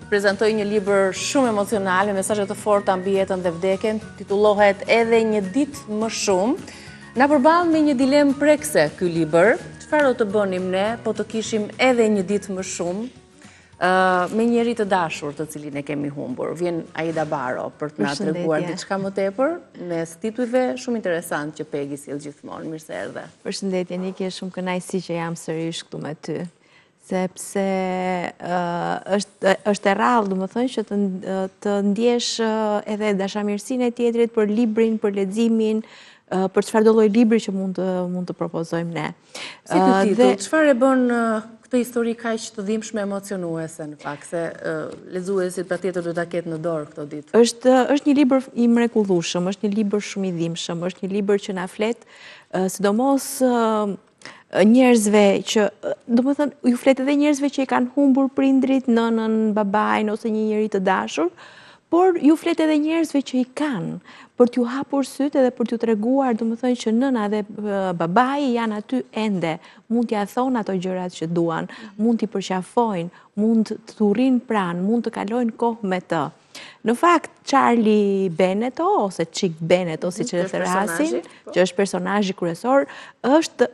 prezantoj një libër shumë emocional, me mesazhe të forta mbi jetën dhe vdekjen, titullohet Edhe një ditë më shumë. Na përball me një dilemë prekse ky libër. Çfarë do të bënim ne po të kishim edhe një ditë më shumë me njëri të dashur të cilin e kemi humbur? Vjen Aida Baro për të na treguar diçka më tepër mes titujve shumë interesant që Pegi sjell gjithmonë. Mirë se erdhe. Përshëndetje, Niki, është shumë kënaqësi që jam sërish këtu me ty. Sepse është e rrallë, domethënë, që të ndjesh edhe dashamirësinë e tjetrit për librin, për leximin, për çfarëdo lloj libri që mund të propozojmë ne. Si ky titull, çfarë e bën këtë histori kaq të dhimbshme, emocionuese në fakt, se lexuesit patjetër do ta ketë në dorë këtë ditë. Është një libër i mrekullueshëm, është një libër shumë i dhimbshëm, është një libër që na flet sidomos njerëzve që, domethënë, ju flet edhe njerëzve që i kanë humbur prindrit, nënën, babain ose një njeri të dashur, por ju flet edhe njerëzve që i kanë, për t'ju hapur sytë edhe për t'ju treguar, domethënë, që nëna dhe babai janë aty ende, mund t'ia thonë ato gjërat që duan, mund t'i përqafojnë, mund t'u rrinë pranë, mund të kalojnë kohë me të. Në fakt, Charlie Benetto, ose Chick Benetto, siç e therasin, që është personazhi kryesor, është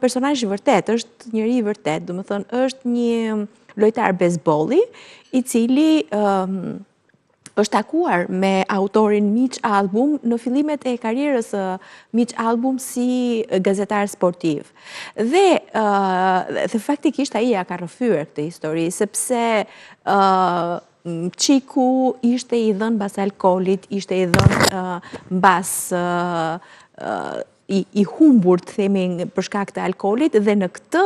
personazh i vërtet, është njeri i vërtet, domethënë është një lojtar bejsbolli, i cili është takuar me autorin Mitch Albom në fillimet e karrierës së Mitch Albom si gazetar sportiv. Dhe faktikisht ai ja ka rrëfyer këtë histori, sepse Chiku ishte i dhënë mbas alkoolit, ishte i dhënë mbas i humbur, të themi, për shkak të alkoolit, dhe në këtë,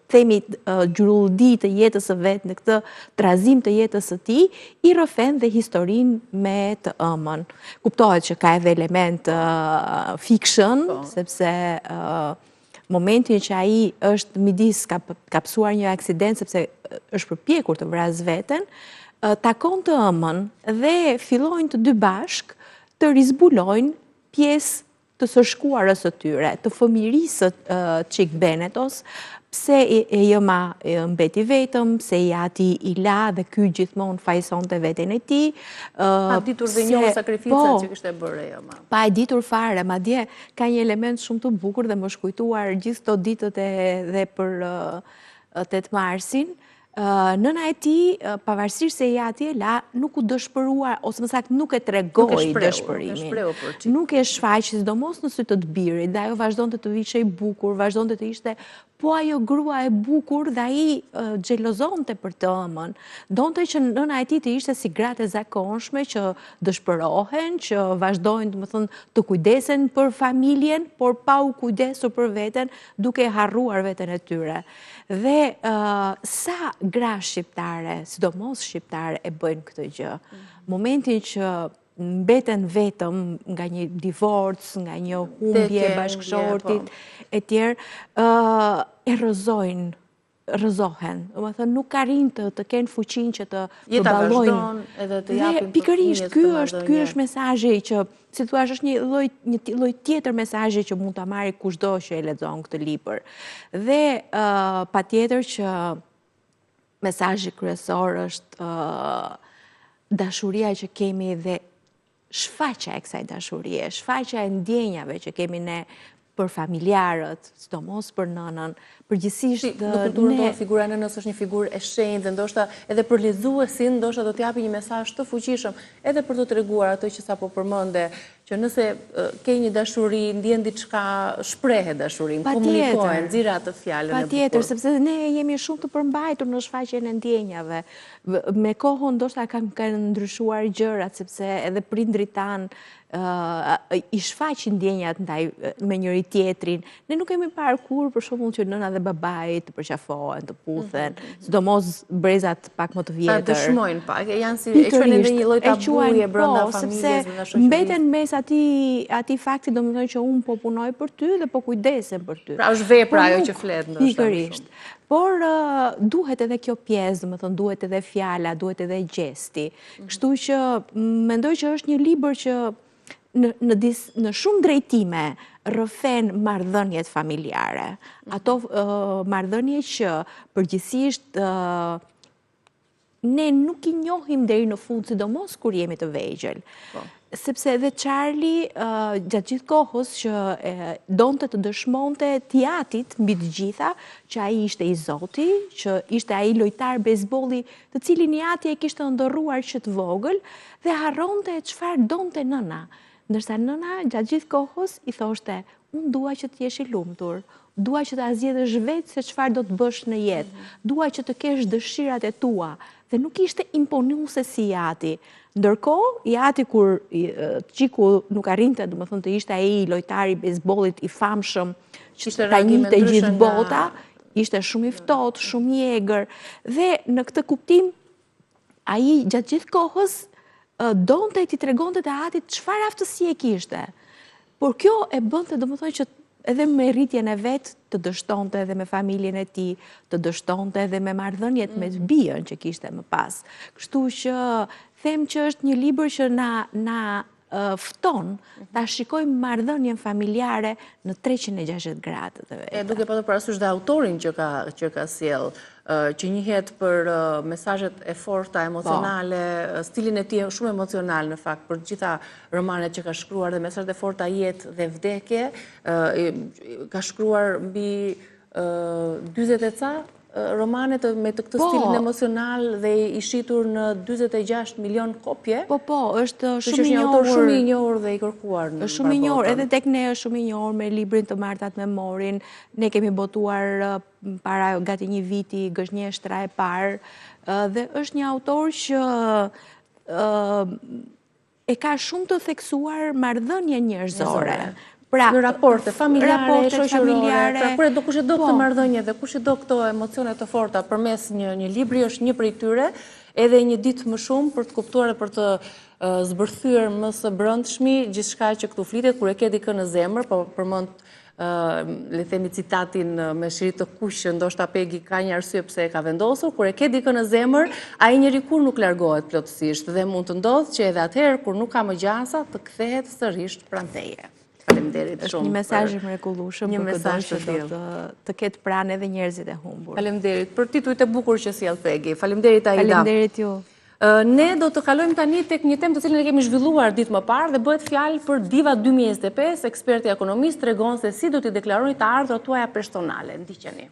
themi, gjuruldi të jetës së vet, në këtë trazim të jetës së tij, i rrëfen dhe historinë me të ëmën. Kuptohet që ka edhe element fiction, sepse momentin që ai është midis ka psuar një aksident sepse është përpjekur të vrasë veten, takon të ëmën dhe fillojnë të dy bashk të rizbulojnë pjesë të së shkuarës së tyre, të fëmirisë së Chick Benettos, pse e ëma mbeti vetëm, pse i ati i la dhe ky gjithmonë fajsonte veten e tij. Pa ditur dhe njohë sakrificat që kishte bërë ëma. Pa e ditur fare, madje ka një element shumë të bukur dhe më shkujtuar gjithë këto ditët edhe për 8 marsin. Nëna e tij, pavarësisht se i ati e la, nuk u dëshpëruar, ose më saktë nuk e tregoi dëshpërimin. Nuk e shfaqi, sidomos në sy të birit, dhe ajo vazhdonte të vishej bukur, vazhdonte të ishte, po ajo grua e bukur, dhe ai xhelozonte për të ëmën. Donte që nëna e tij të ishte si gratë e zakonshme, që dëshpërohen, që vazhdojnë, domethënë, të kujdesen për familjen, por pa u kujdesur për veten, duke harruar veten e tyre. Dhe sa gra shqiptare, sidomos shqiptare, e bëjnë këtë gjë. Momentin që mbeten vetëm nga një divorc, nga një humbje bashkëshortit e tjerë, e rrëzohen. Domethënë nuk arrin të kenë fuqinë që të ballojnë. Edhe të japin. Pikërisht, ky është mesazhi që, si thua, është një lloj tjetër mesazhi që mund ta marrë kushdo që e lexon këtë libër. Dhe patjetër që mesazhi kryesor është dashuria që kemi dhe shfaqja e kësaj dashurie, shfaqja e ndjenjave që kemi ne për familjarët, sidomos për nënën, përgjithsisht në kulturën tonë figura e nënës është një figurë e shenjtë, ndoshta edhe për lexuesin, ndoshta do t'japi një mesazh të fuqishëm, edhe për të treguar ato që sapo përmende, që nëse ke një dashuri, ndjen diçka, shprehet dashurin, komunikohen, nxirr atë fjalën e bukur. Patjetër, sepse ne jemi shumë të përmbajtur në shfaqjen e ndjenjave. Me kohën ndoshta kanë ndryshuar gjërat, sepse edhe prindrit tanë i shfaqin ndjenjat ndaj me njëri tjetrin. Ne nuk kemi parë kur, për shembull, që nëna dhe babai të përqafohen, të puthen, sidomos brezat pak më të vjetër. Ta dëshmojnë pak, janë si e quajnë edhe një lloj tabuje brenda familjes, brenda shoqërisë. Mbeten mes atij fakti, domethënë që unë po punoj për ty dhe po kujdesem për ty. Pra është vepra ajo që flet ndoshta. Pikërisht. Por duhet edhe kjo pjesë, domethënë duhet edhe fjala, duhet edhe gjesti. Kështu që mendoj që është një libër që në shumë drejtime rrëfen marrëdhëniet familjare. Ato marrëdhënie që përgjithsisht ne nuk i njohim deri në fund, sidomos kur jemi të vegjël. Sepse edhe Charlie, gjatë gjithë kohës që donte të dëshmonte Tiatit mbi të gjitha, që ai ishte i Zoti, që ishte ai lojtar bejsbolli, të cilin Tiati e kishte ndorruar që të vogël, dhe harronte çfarë donte nëna. Ndërsa nëna gjatë gjithë kohës i thoshte, unë dua që të jesh i lumtur, dua që të zgjedhësh vetë se çfarë do të bësh në jetë, dua që të kesh dëshirat e tua, dhe nuk ishte imponuese si Tiati. Ndërkohë, Tiati kur qiku nuk arrinte, domethënë të ishte ai lojtari i bejsbollit i famshëm, që ta njihte gjithë bota, ishte shumë i ftohtë, shumë i egër, dhe në këtë kuptim ai gjatë gjithë kohës donte t'i tregonte Tiatit çfarë aftësie kishte. Por kjo e bënte domethënë që edhe me rritjen e vet të dështonte edhe me familjen e tij, të dështonte edhe me marrëdhëniet me bijën që kishte më pas. Kështu që them që është një libër që na fton ta shikojmë marrëdhënien familjare në 360 gradë. Duke patur parasysh dhe autorin që ka sjell, që njihet për mesazhet e forta emocionale, stilin e tij shumë emocional në fakt për gjitha romanet që ka shkruar dhe mesazhet e forta jetë dhe vdekje, ka shkruar mbi 40 e ca romanet me të këtë stilin emocional dhe i shitur në 46 milion kopje. Është shumë i njohur. Shumë i njohur dhe i kërkuar në është shumë i njohur, edhe tek ne është shumë i njohur me librin Të martat me morin. Ne kemi botuar para gati një viti Gëzhnjeshtra e parë, dhe është një autor që e ka shumë të theksuar marrëdhënien njerëzore. Në raporte familjare, shoqërore, pra kur kush e do këtë marrëdhënie dhe kush e do këto emocione të forta përmes një libri është një prej tyre, edhe një ditë më shumë për të kuptuar dhe për të zbërthyer më së brendshmi gjithçka që këtu flitet, kur e ke dikën në zemër, po përmend le themi citatin me shiri të kuq që ndoshta Pegi ka një arsye pse e ka vendosur, kur e ke dikën në zemër, ai njeriu kur nuk largohet plotësisht dhe mund të ndodhë që edhe atëherë kur nuk ka më gjasa të kthehet sërish pranë teje. Faleminderit shumë. Është një mesazh i mrekullueshëm për çdo që do të ketë pranë edhe njerëzit e humbur. Faleminderit për titujt e bukur që sjell Pegi. Faleminderit Aida. Faleminderit ju. Ne do të kalojmë tani tek një temë të cilën e kemi zhvilluar ditë më parë dhe bëhet fjalë për Diva 2025, eksperti ekonomist tregon se si do t'i deklaroni të ardhurat tuaja personale. Ndiqeni.